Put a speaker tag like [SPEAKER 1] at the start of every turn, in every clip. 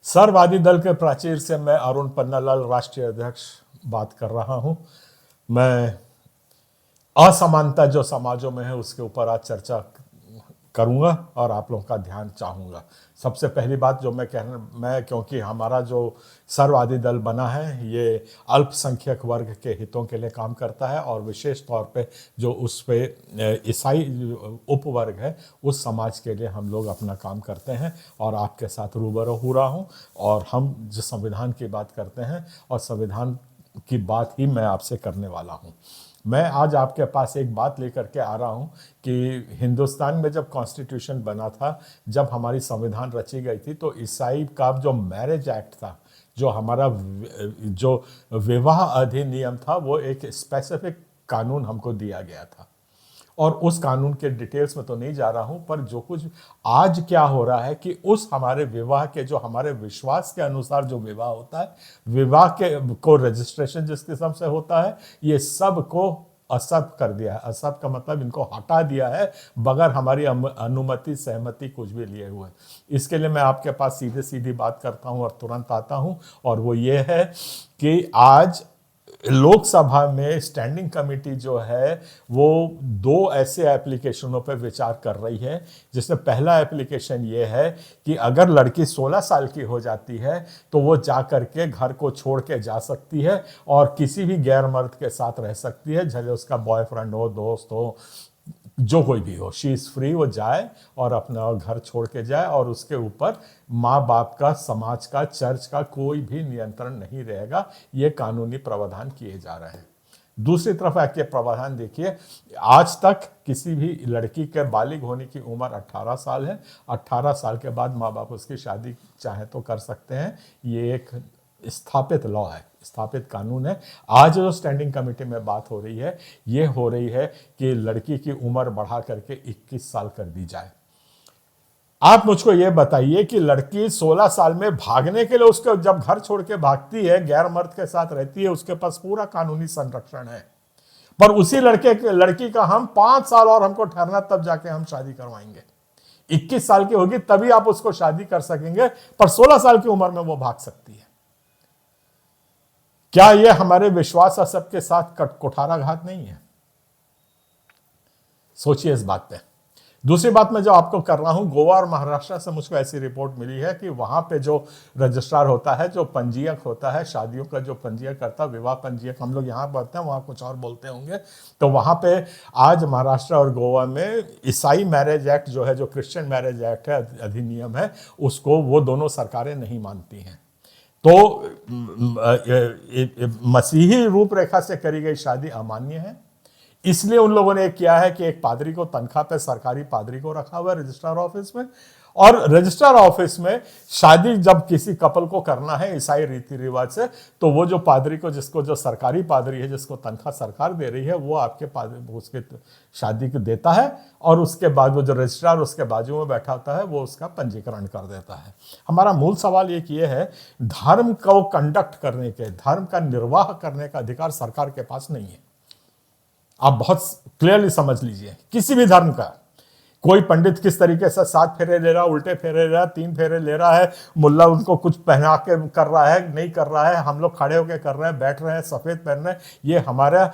[SPEAKER 1] सर्ववादी दल के प्राचीर से मैं अरुण पन्नालाल, राष्ट्रीय अध्यक्ष, बात कर रहा हूं। मैं असमानता जो समाजों में है उसके ऊपर आज चर्चा करूंगा और आप लोगों का ध्यान चाहूंगा। सबसे पहली बात जो मैं क्योंकि हमारा जो सर्ववादी दल बना है ये अल्पसंख्यक वर्ग के हितों के लिए काम करता है और विशेष तौर पे जो उस पे ईसाई उपवर्ग है उस समाज के लिए हम लोग अपना काम करते हैं और आपके साथ रूबरू हो रहा हूँ। और हम जो संविधान की बात करते हैं और संविधान की बात ही मैं आपसे करने वाला हूँ। मैं आज आपके पास एक बात लेकर के आ रहा हूँ कि हिंदुस्तान में जब कॉन्स्टिट्यूशन बना था, जब हमारी संविधान रची गई थी, तो ईसाई का जो मैरिज एक्ट था, जो हमारा जो विवाह अधिनियम था, वो एक स्पेसिफिक कानून हमको दिया गया था। और उस कानून के डिटेल्स में तो नहीं जा रहा हूं, पर जो कुछ आज क्या हो रहा है कि उस हमारे विवाह के जो हमारे विश्वास के अनुसार जो विवाह होता है, विवाह के को रजिस्ट्रेशन जिस किस्म से होता है, ये सब को असत कर दिया है। असत का मतलब इनको हटा दिया है बगैर हमारी अनुमति सहमति कुछ भी लिए हुए। इसके लिए मैं आपके पास सीधे सीधी बात करता हूं और तुरंत आता हूं, और वो ये है कि आज लोकसभा में स्टैंडिंग कमेटी जो है वो दो ऐसे एप्लीकेशनों पर विचार कर रही है, जिसमें पहला एप्लीकेशन ये है कि अगर लड़की 16 साल की हो जाती है तो वो जा करके घर को छोड़ के जा सकती है और किसी भी गैर मर्द के साथ रह सकती है, चाहे उसका बॉयफ्रेंड हो, दोस्त हो, जो कोई भी हो, शी इज फ्री। वो जाए और अपना घर छोड़ के जाए और उसके ऊपर माँ बाप का, समाज का, चर्च का कोई भी नियंत्रण नहीं रहेगा। ये कानूनी प्रावधान किए जा रहे हैं। दूसरी तरफ आपके प्रावधान देखिए, आज तक किसी भी लड़की के बालिग होने की उम्र 18 साल है। 18 साल के बाद माँ बाप उसकी शादी चाहे तो कर सकते हैं। ये एक स्थापित लॉ है, स्थापित कानून है। आज जो स्टैंडिंग कमेटी में बात हो रही है, ये हो रही है कि लड़की की उम्र बढ़ा करके 21 साल कर दी जाए। आप मुझको ये बताइए कि लड़की 16 साल में भागने के लिए, उसको जब घर छोड़ के भागती है, गैर मर्द के साथ रहती है, उसके पास पूरा कानूनी संरक्षण है, पर उसी लड़की का हम 5 साल और हमको ठहरना, तब जाके हम शादी करवाएंगे। 21 साल की होगी तभी आप उसको शादी कर सकेंगे, पर 16 साल की उम्र में वो भाग सकती है। क्या यह हमारे विश्वास और सबके साथ कुठाराघात नहीं है? सोचिए इस बात पे। दूसरी बात मैं जो आपको कर रहा हूं, गोवा और महाराष्ट्र से मुझको ऐसी रिपोर्ट मिली है कि वहां पे जो रजिस्ट्रार होता है, जो पंजीयक होता है, शादियों का जो पंजीयक करता है, विवाह पंजीयक हम लोग यहां बोलते हैं, वहां कुछ और बोलते होंगे, तो वहां पे आज महाराष्ट्र और गोवा में ईसाई मैरिज एक्ट जो है, जो क्रिश्चियन मैरिज एक्ट है, अधिनियम है, उसको वो दोनों सरकारें नहीं मानती हैं। तो मसीही रूपरेखा से करी गई शादी अमान्य है। इसलिए उन लोगों ने किया है कि एक पादरी को तनख्वाह पे, सरकारी पादरी को रखा हुआ है रजिस्ट्रार ऑफिस में, और रजिस्ट्रार ऑफिस में शादी जब किसी कपल को करना है ईसाई रीति रिवाज से, तो वो जो पादरी को, जिसको जो सरकारी पादरी है, जिसको तनख्वाह सरकार दे रही है, वो आपके पादरी उसके शादी को देता है, और उसके बाद वो जो रजिस्ट्रार उसके बाजू में बैठा होता है वो उसका पंजीकरण कर देता है। हमारा मूल सवाल एक ये है, धर्म को कंडक्ट करने के, धर्म का निर्वाह करने का अधिकार सरकार के पास नहीं है। आप बहुत क्लियरली समझ लीजिए, किसी भी धर्म का कोई पंडित किस तरीके से 7 फेरे ले रहा है, उल्टे फेरे ले रहा है, 3 फेरे ले रहा है, मुल्ला उनको कुछ पहना के कर रहा है, नहीं कर रहा है, हम लोग खड़े होकर कर रहे हैं, बैठ रहे हैं, सफेद पहन रहे हैं, ये हमारा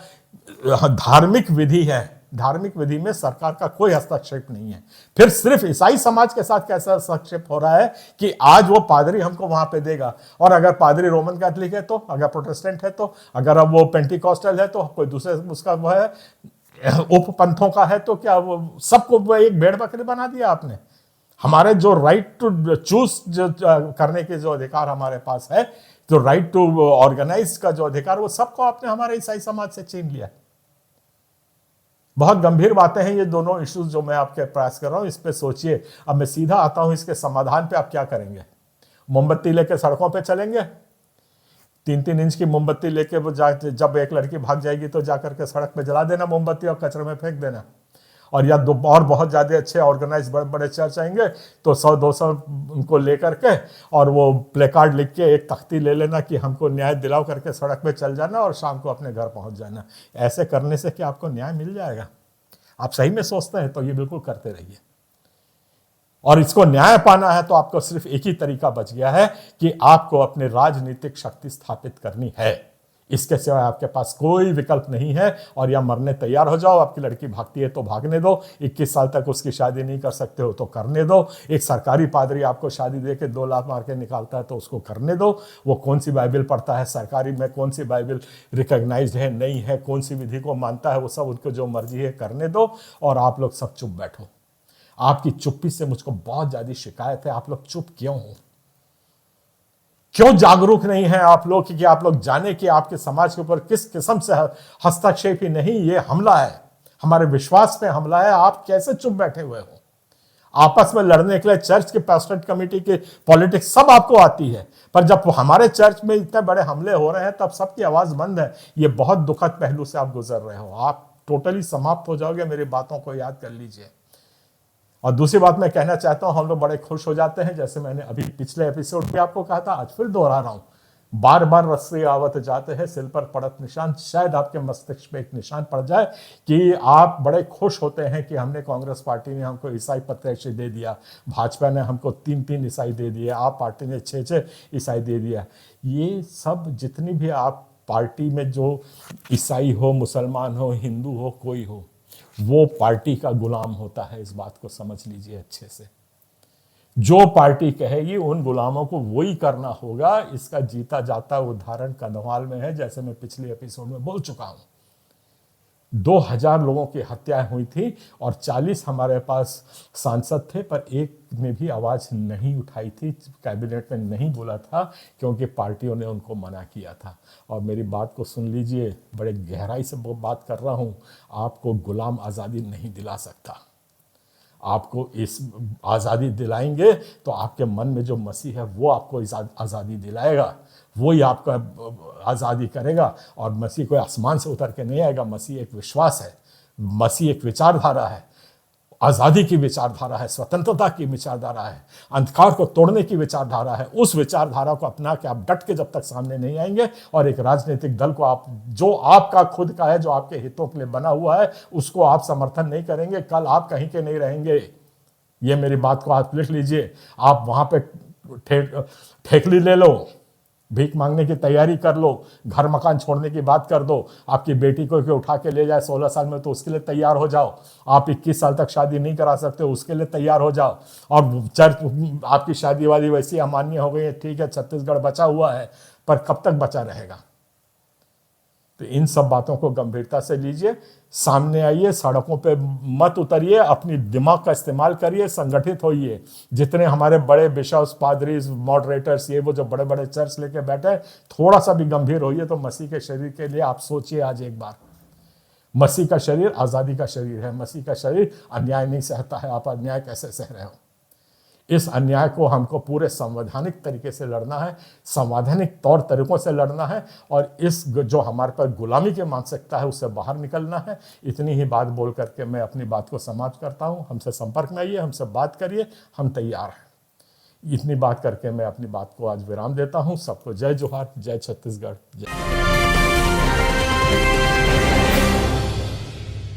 [SPEAKER 1] धार्मिक विधि है। धार्मिक विधि में सरकार का कोई हस्तक्षेप नहीं है। फिर सिर्फ ईसाई समाज के साथ कैसा हस्तक्षेप हो रहा है कि आज वो पादरी हमको वहां पे देगा, और अगर पादरी रोमन कैथोलिक है तो, अगर प्रोटेस्टेंट है तो, अगर अब वो पेंटिकॉस्टल है तो, कोई दूसरे उसका वो है उपपंथों का है तो, क्या वो सबको एक भेड़ बकरी बना दिया आपने? हमारे जो राइट टू चूज करने के जो अधिकार हमारे पास है, जो राइट टू ऑर्गेनाइज का जो अधिकार, वो सबको आपने हमारे ईसाई समाज से छीन लिया। बहुत गंभीर बातें हैं ये दोनों इश्यूज जो मैं आपके प्रयास कर रहा हूं, इस पे सोचिए। अब मैं सीधा आता हूं इसके समाधान पे। आप क्या करेंगे? मोमबत्ती लेके सड़कों पे चलेंगे? 3-3 इंच की मोमबत्ती लेके वो जब एक लड़की भाग जाएगी तो जाकर के सड़क पे जला देना मोमबत्ती और कचरे में फेंक देना। और या और बहुत ज़्यादा अच्छे ऑर्गेनाइज बड़े बड़े चर्च आएंगे तो 100-200 उनको लेकर के, और वो प्ले कार्ड लिख के एक तख्ती ले लेना कि हमको न्याय दिलाओ करके सड़क पे चल जाना और शाम को अपने घर पहुंच जाना। ऐसे करने से क्या आपको न्याय मिल जाएगा? आप सही में सोचते हैं तो ये बिल्कुल करते रहिए। और इसको न्याय पाना है तो आपको सिर्फ एक ही तरीका बच गया है कि आपको अपनी राजनीतिक शक्ति स्थापित करनी है। इसके सिवाय आपके पास कोई विकल्प नहीं है। और या मरने तैयार हो जाओ, आपकी लड़की भागती है तो भागने दो, 21 साल तक उसकी शादी नहीं कर सकते हो तो करने दो, एक सरकारी पादरी आपको शादी दे के 2 लाख मार के निकालता है तो उसको करने दो, वो कौन सी बाइबल पढ़ता है, सरकारी में कौन सी बाइबल रिकॉग्नाइज्ड है नहीं है, कौन सी विधि को मानता है, वो सब उनको जो मर्जी है करने दो। और आप लोग सब चुप बैठो। आपकी चुप्पी से मुझको बहुत ज्यादा शिकायत है। आप लोग चुप क्यों हो? क्यों जागरूक नहीं है आप लोग कि आप लोग जाने कि आपके समाज के ऊपर किस किस्म से हस्तक्षेप ही नहीं, ये हमला है, हमारे विश्वास पे हमला है। आप कैसे चुप बैठे हुए हो? आपस में लड़ने के लिए चर्च के पास्टरेट कमेटी के पॉलिटिक्स सब आपको आती है, पर जब हमारे चर्च में इतने बड़े हमले हो रहे हैं तब सबकी आवाज बंद है। ये बहुत दुखद पहलू से आप गुजर रहे हो। आप टोटली समाप्त हो जाओगे। मेरी बातों को याद कर लीजिए। और दूसरी बात मैं कहना चाहता हूं, हम लोग बड़े खुश हो जाते हैं, जैसे मैंने अभी पिछले एपिसोड में आपको कहा था, आज फिर दोहरा रहा हूं, बार बार रस्से आवत जाते हैं, सिर पर पड़त निशान। शायद आपके मस्तिष्क पे एक निशान पड़ जाए कि आप बड़े खुश होते हैं कि हमने कांग्रेस पार्टी ने हमको ईसाई प्रत्याशी दे दिया, भाजपा ने हमको 3-3 ईसाई दे दिए, आप पार्टी ने 6-6 ईसाई दे दिया। ये सब जितनी भी आप पार्टी में जो ईसाई हो, मुसलमान हो, हिंदू हो, कोई हो, वो पार्टी का गुलाम होता है। इस बात को समझ लीजिए अच्छे से। जो पार्टी कहेगी उन गुलामों को वही करना होगा। इसका जीता जाता उदाहरण कंधमाल में है, जैसे मैं पिछले एपिसोड में बोल चुका हूं। 2000 लोगों की हत्याएं हुई थी और 40 हमारे पास सांसद थे, पर एक ने भी आवाज नहीं उठाई थी, कैबिनेट में नहीं बोला था, क्योंकि पार्टियों ने उनको मना किया था। और मेरी बात को सुन लीजिए, बड़े गहराई से बात कर रहा हूं, आपको गुलाम आज़ादी नहीं दिला सकता। आपको इस आज़ादी दिलाएंगे तो आपके मन में जो मसीह है वो आपको आज़ादी दिलाएगा, वो ही आपका आज़ादी करेगा। और मसीह कोई आसमान से उतर के नहीं आएगा। मसीह एक विश्वास है, मसीह एक विचारधारा है, आज़ादी की विचारधारा है, स्वतंत्रता की विचारधारा है, अंधकार को तोड़ने की विचारधारा है। उस विचारधारा को अपना के आप डट के जब तक सामने नहीं आएंगे और एक राजनीतिक दल को आप, जो आपका खुद का है, जो आपके हितों के लिए बना हुआ है, उसको आप समर्थन नहीं करेंगे, कल आप कहीं के नहीं रहेंगे। ये मेरी बात को आप लिख लीजिए। आप वहां पे ठेकली ले लो, भीख मांगने की तैयारी कर लो, घर मकान छोड़ने की बात कर दो, आपकी बेटी को उठा के ले जाए 16 साल में तो उसके लिए तैयार हो जाओ। आप 21 साल तक शादी नहीं करा सकते, उसके लिए तैयार हो जाओ। और चर्च, आपकी शादी वादी वैसी अमान्य हो गई है, ठीक है, छत्तीसगढ़ बचा हुआ है, पर कब तक बचा रहेगा? तो इन सब बातों को गंभीरता से लीजिए, सामने आइए, सड़कों पे मत उतरिए, अपनी दिमाग का इस्तेमाल करिए, संगठित होइए। जितने हमारे बड़े बिशप्स, पादरीज, मॉडरेटर्स, ये वो जो बड़े बड़े चर्च लेके बैठे, थोड़ा सा भी गंभीर होइए तो मसीह के शरीर के लिए आप सोचिए आज एक बार। मसीह का शरीर आज़ादी का शरीर है। मसीह का शरीर अन्याय नहीं सहता है। आप अन्याय कैसे सह रहे हो? इस अन्याय को हमको पूरे संवैधानिक तरीके से लड़ना है, संवैधानिक तौर तरीकों से लड़ना है, और इस जो हमारे पर गुलामी की मानसिकता है उससे बाहर निकलना है। इतनी ही बात बोल करके मैं अपनी बात को समाप्त करता हूं। हमसे संपर्क में आइए, हमसे बात करिए, हम तैयार हैं। इतनी बात करके मैं अपनी बात को आज विराम देता हूं। सबको जय जोहार, जय छत्तीसगढ़, जय।